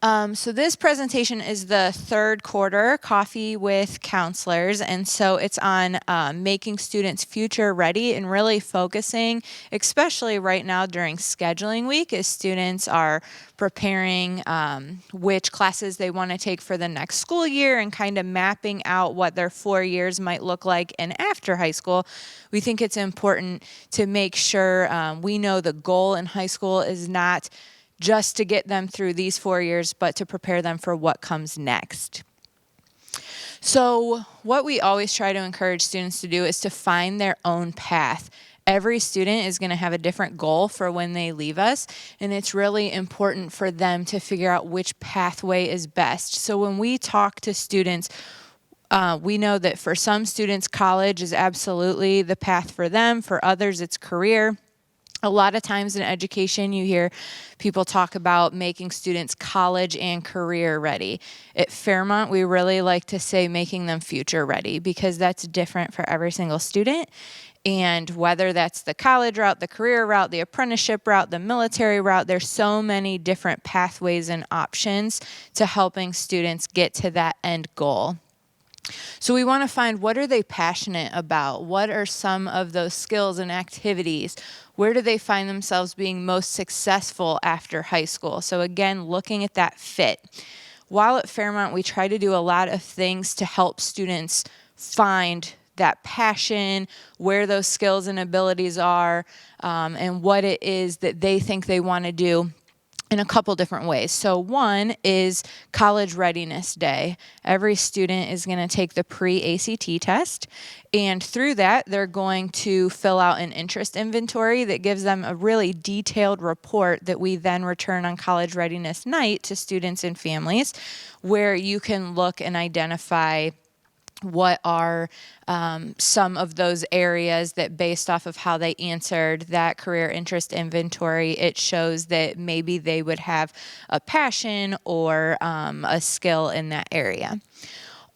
So this presentation is the third quarter Coffee with Counselors, and so it's on making students future ready and really focusing, especially right now during scheduling week, as students are preparing which classes they want to take for the next school year and kind of mapping out what their 4 years might look like and after high school. We think it's important to make sure we know the goal in high school is not just to get them through these 4 years, but to prepare them for what comes next. So what we always try to encourage students to do is to find their own path. Every student is going to have a different goal for when they leave us, and it's really important for them to figure out which pathway is best. So when we talk to students, we know that for some students, college is absolutely the path for them. For others, it's career. A lot of times in education, you hear people talk about making students college and career ready. At Fairmont, we really like to say making them future ready because that's different for every single student. And whether that's the college route, the career route, the apprenticeship route, the military route, there's so many different pathways and options to helping students get to that end goal. So we want to find, what are they passionate about? What are some of those skills and activities? Where do they find themselves being most successful after high school? So again, looking at that fit. While at Fairmont, we try to do a lot of things to help students find that passion, where those skills and abilities are, and what it is that they think they want to do in a couple different ways. So one is College Readiness Day. Every student is going to take the pre-ACT test, and through that, they're going to fill out an interest inventory that gives them a really detailed report that we then return on College Readiness Night to students and families, where you can look and identify what are some of those areas that, based off of how they answered that career interest inventory, it shows that maybe they would have a passion or a skill in that area.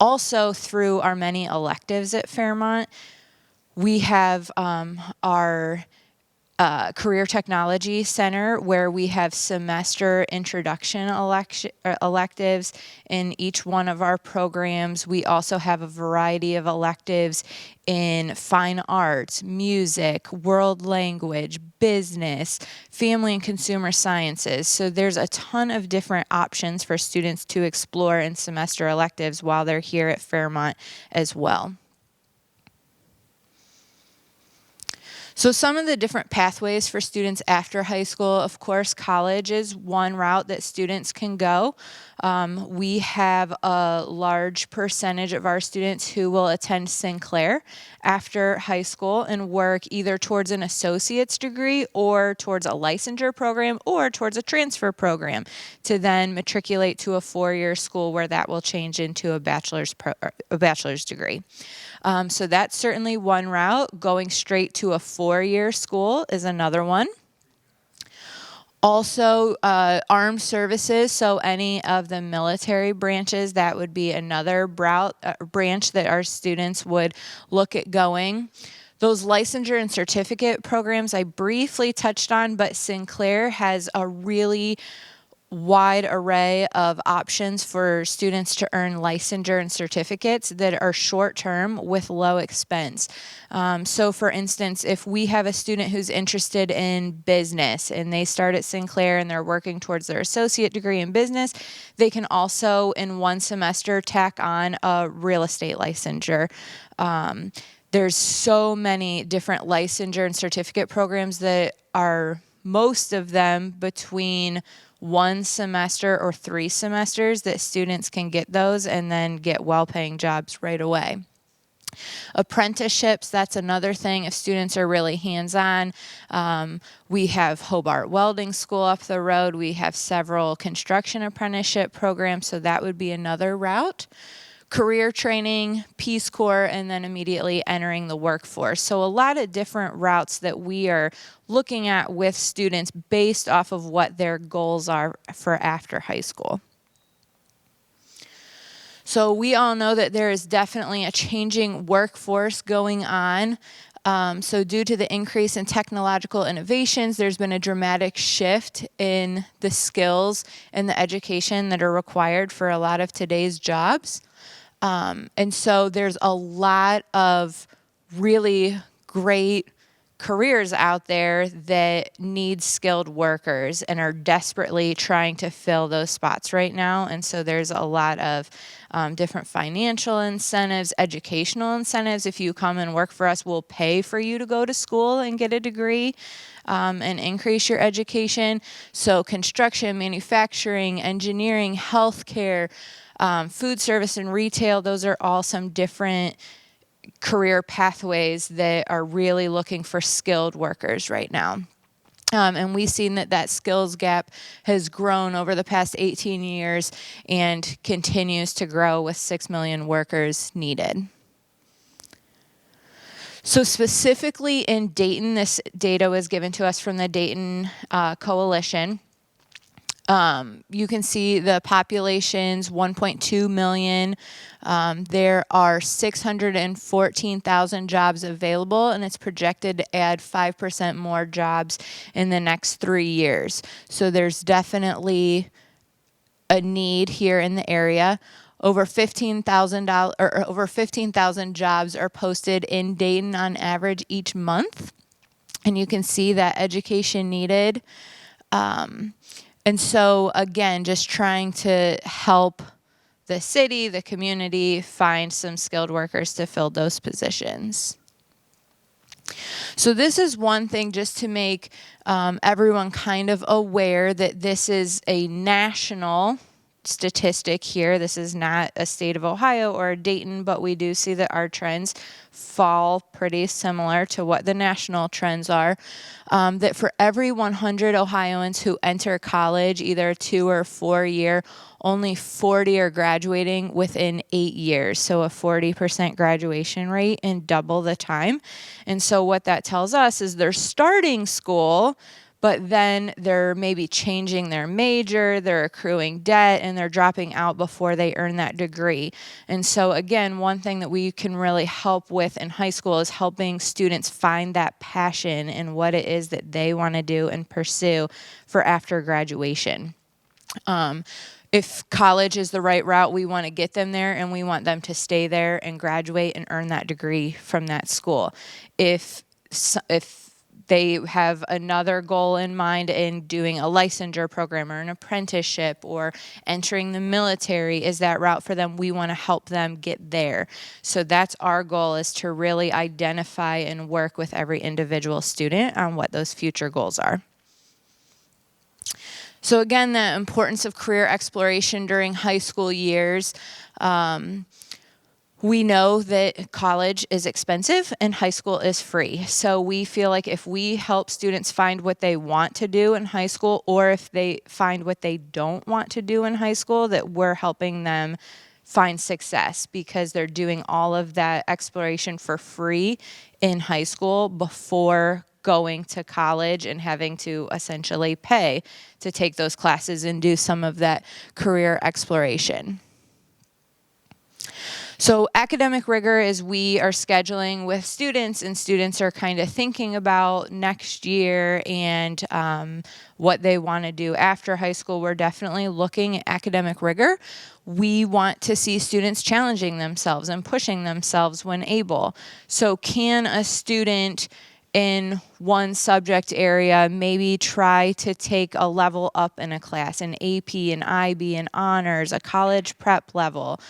Also, through our many electives at Fairmont, we have our Career Technology Center, where we have semester introduction electives in each one of our programs. We also have a variety of electives in fine arts, music, world language, business, family and consumer sciences. So there's a ton of different options for students to explore in semester electives while they're here at Fairmont as well. So some of the different pathways for students after high school, of course, college is one route that students can go. We have a large percentage of our students who will attend Sinclair after high school and work either towards an associate's degree or towards a licensure program or towards a transfer program to then matriculate to a 4-year school where that will change into a bachelor's degree. So that's certainly one route. Going straight to a 4-year school is another one. Also, armed services, so any of the military branches, that would be another branch that our students would look at going. Those licensure and certificate programs I briefly touched on, but Sinclair has a really wide array of options for students to earn licensure and certificates that are short-term with low expense. So for instance, if we have a student who's interested in business and they start at Sinclair and they're working towards their associate degree in business, they can also in one semester tack on a real estate licensure. There's so many different licensure and certificate programs that are, most of them, between 1 semester or 3 semesters that students can get those and then get well-paying jobs right away. Apprenticeships, that's another thing if students are really hands-on. We have Hobart Welding School up the road. We have several construction apprenticeship programs, so that would be another route. Career training, Peace Corps, and then immediately entering the workforce. So a lot of different routes that we are looking at with students based off of what their goals are for after high school. So we all know that there is definitely a changing workforce going on. So due to the increase in technological innovations, there's been a dramatic shift in the skills and the education that are required for a lot of today's jobs. And so there's a lot of really great careers out there that need skilled workers and are desperately trying to fill those spots right now. And so there's a lot of different financial incentives, educational incentives. If you come and work for us, we'll pay for you to go to school and get a degree and increase your education. So construction, manufacturing, engineering, healthcare, food service and retail, those are all some different career pathways that are really looking for skilled workers right now. And we've seen that skills gap has grown over the past 18 years and continues to grow with 6 million workers needed. So specifically in Dayton, this data was given to us from the Dayton Coalition. You can see the population's 1.2 million. There are 614,000 jobs available, and it's projected to add 5% more jobs in the next 3 years. So there's definitely a need here in the area. Over 15,000 jobs are posted in Dayton on average each month, and you can see that education needed. And so, again, just trying to help the city, the community, find some skilled workers to fill those positions. So this is one thing just to make everyone kind of aware that this is a national statistic here. This is not a state of Ohio or Dayton, but we do see that our trends fall pretty similar to what the national trends are. That for every 100 Ohioans who enter college, either 2 or 4 year, only 40 are graduating within 8 years. So a 40% graduation rate in double the time. And so what that tells us is they're starting school, but then they're maybe changing their major, they're accruing debt, and they're dropping out before they earn that degree. And so again, one thing that we can really help with in high school is helping students find that passion in what it is that they want to do and pursue for after graduation. If college is the right route, we want to get them there and we want them to stay there and graduate and earn that degree from that school. If they have another goal in mind in doing a licensure program or an apprenticeship or entering the military is that route for them, we want to help them get there. So that's our goal, is to really identify and work with every individual student on what those future goals are. So again, the importance of career exploration during high school years. We know that college is expensive and high school is free. So we feel like if we help students find what they want to do in high school, or if they find what they don't want to do in high school, that we're helping them find success because they're doing all of that exploration for free in high school before going to college and having to essentially pay to take those classes and do some of that career exploration. So academic rigor is we are scheduling with students, and students are kind of thinking about next year and what they want to do after high school. We're definitely looking at academic rigor. We want to see students challenging themselves and pushing themselves when able. So can a student in one subject area maybe try to take a level up in a class, an AP, an IB, an honors, a college prep level?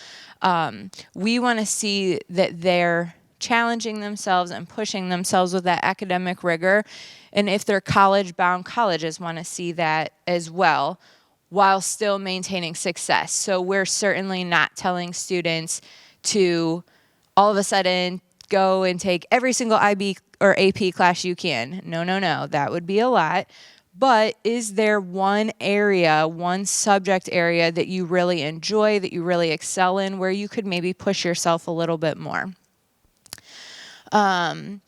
We want to see that they're challenging themselves and pushing themselves with that academic rigor. And if they're college-bound, colleges want to see that as well, while still maintaining success. So we're certainly not telling students to all of a sudden go and take every single IB or AP class you can. No, that would be a lot. But is there one area, one subject area that you really enjoy, that you really excel in, where you could maybe push yourself a little bit more? And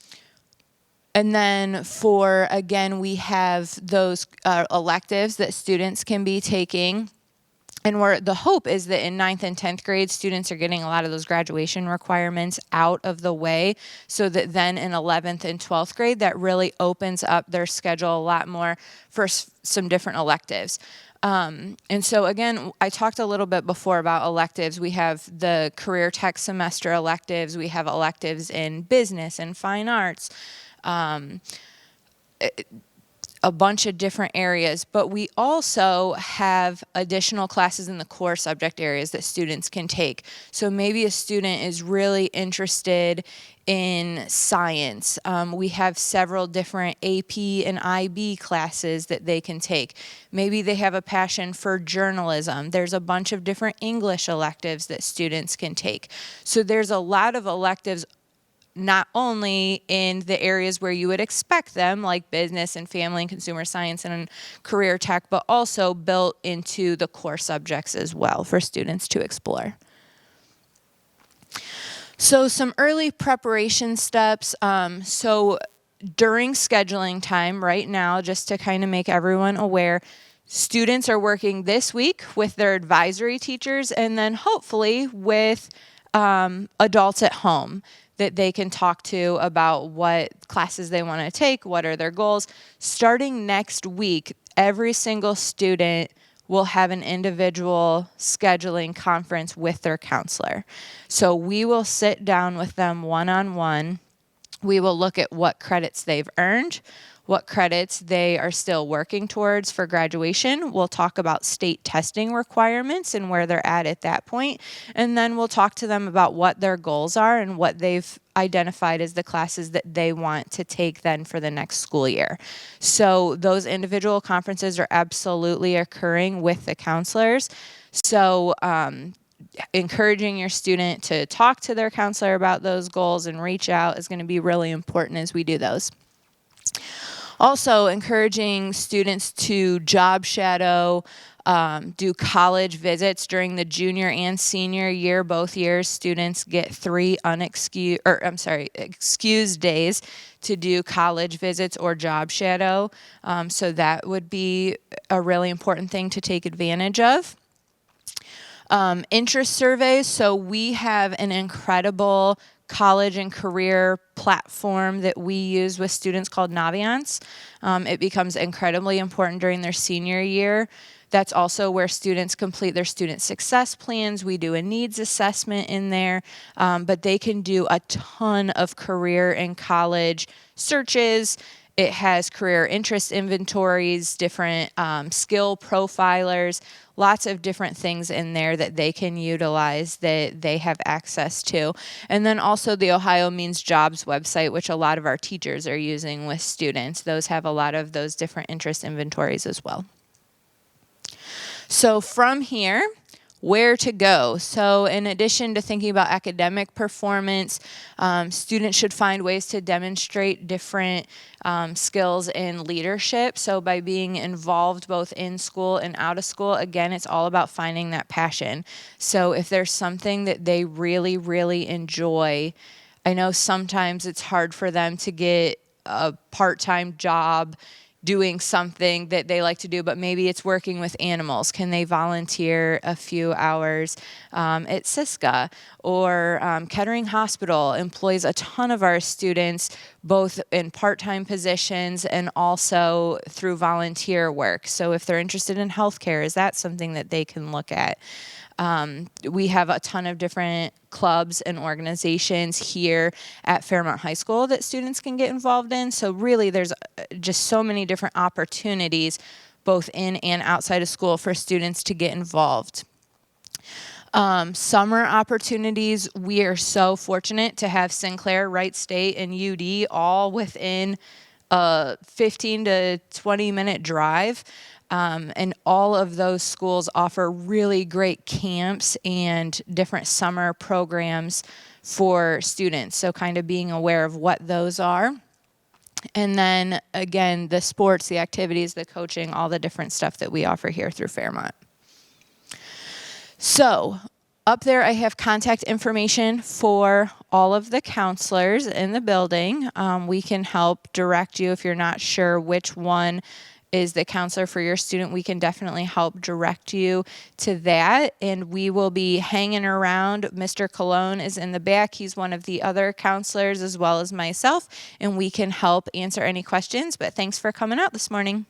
then again, we have those electives that students can be taking. And where the hope is that in 9th and 10th grade, students are getting a lot of those graduation requirements out of the way, so that then in 11th and 12th grade, that really opens up their schedule a lot more for some different electives. And so again, I talked a little bit before about electives. We have the career tech semester electives. We have electives in business and fine arts. A bunch of different areas, but we also have additional classes in the core subject areas that students can take. So maybe a student is really interested in science. We have several different AP and IB classes that they can take. Maybe they have a passion for journalism. There's a bunch of different English electives that students can take. So there's a lot of electives, not only in the areas where you would expect them, like business and family and consumer science and career tech, but also built into the core subjects as well for students to explore. So some early preparation steps. So during scheduling time right now, just to kind of make everyone aware, students are working this week with their advisory teachers and then hopefully with adults at home that they can talk to about what classes they want to take, what are their goals. Starting next week, every single student will have an individual scheduling conference with their counselor. So we will sit down with them one-on-one. We will look at what credits they've earned, what credits they are still working towards for graduation. We'll talk about state testing requirements and where they're at that point. And then we'll talk to them about what their goals are and what they've identified as the classes that they want to take then for the next school year. So those individual conferences are absolutely occurring with the counselors. So encouraging your student to talk to their counselor about those goals and reach out is going to be really important as we do those. Also, encouraging students to job shadow, do college visits during the junior and senior year. Both years, students get 3 excused days to do college visits or job shadow. So that would be a really important thing to take advantage of. Interest surveys. So we have an incredible college and career platform that we use with students called Naviance. It becomes incredibly important during their senior year. That's also where students complete their student success plans. We do a needs assessment in there, but they can do a ton of career and college searches. It has career interest inventories, different skill profilers, lots of different things in there that they can utilize that they have access to. And then also the Ohio Means Jobs website, which a lot of our teachers are using with students. Those have a lot of those different interest inventories as well. So from here, where to go. So in addition to thinking about academic performance, students should find ways to demonstrate different skills in leadership. So by being involved both in school and out of school, again, it's all about finding that passion. So if there's something that they really, really enjoy, I know sometimes it's hard for them to get a part-time job doing something that they like to do, but maybe it's working with animals. Can they volunteer a few hours at Siska? Or Kettering Hospital employs a ton of our students, both in part-time positions and also through volunteer work. So if they're interested in healthcare, is that something that they can look at? We have a ton of different clubs and organizations here at Fairmont High School that students can get involved in. So really there's just so many different opportunities both in and outside of school for students to get involved. Summer opportunities, we are so fortunate to have Sinclair, Wright State, and UD all within a 15 to 20 minute drive. And all of those schools offer really great camps and different summer programs for students. So kind of being aware of what those are. And then again, the sports, the activities, the coaching, all the different stuff that we offer here through Fairmont. So up there I have contact information for all of the counselors in the building. We can help direct you if you're not sure which one is the counselor for your student, we can definitely help direct you to that. And we will be hanging around. Mr. Cologne is in the back. He's one of the other counselors as well as myself, and we can help answer any questions. But thanks for coming out this morning.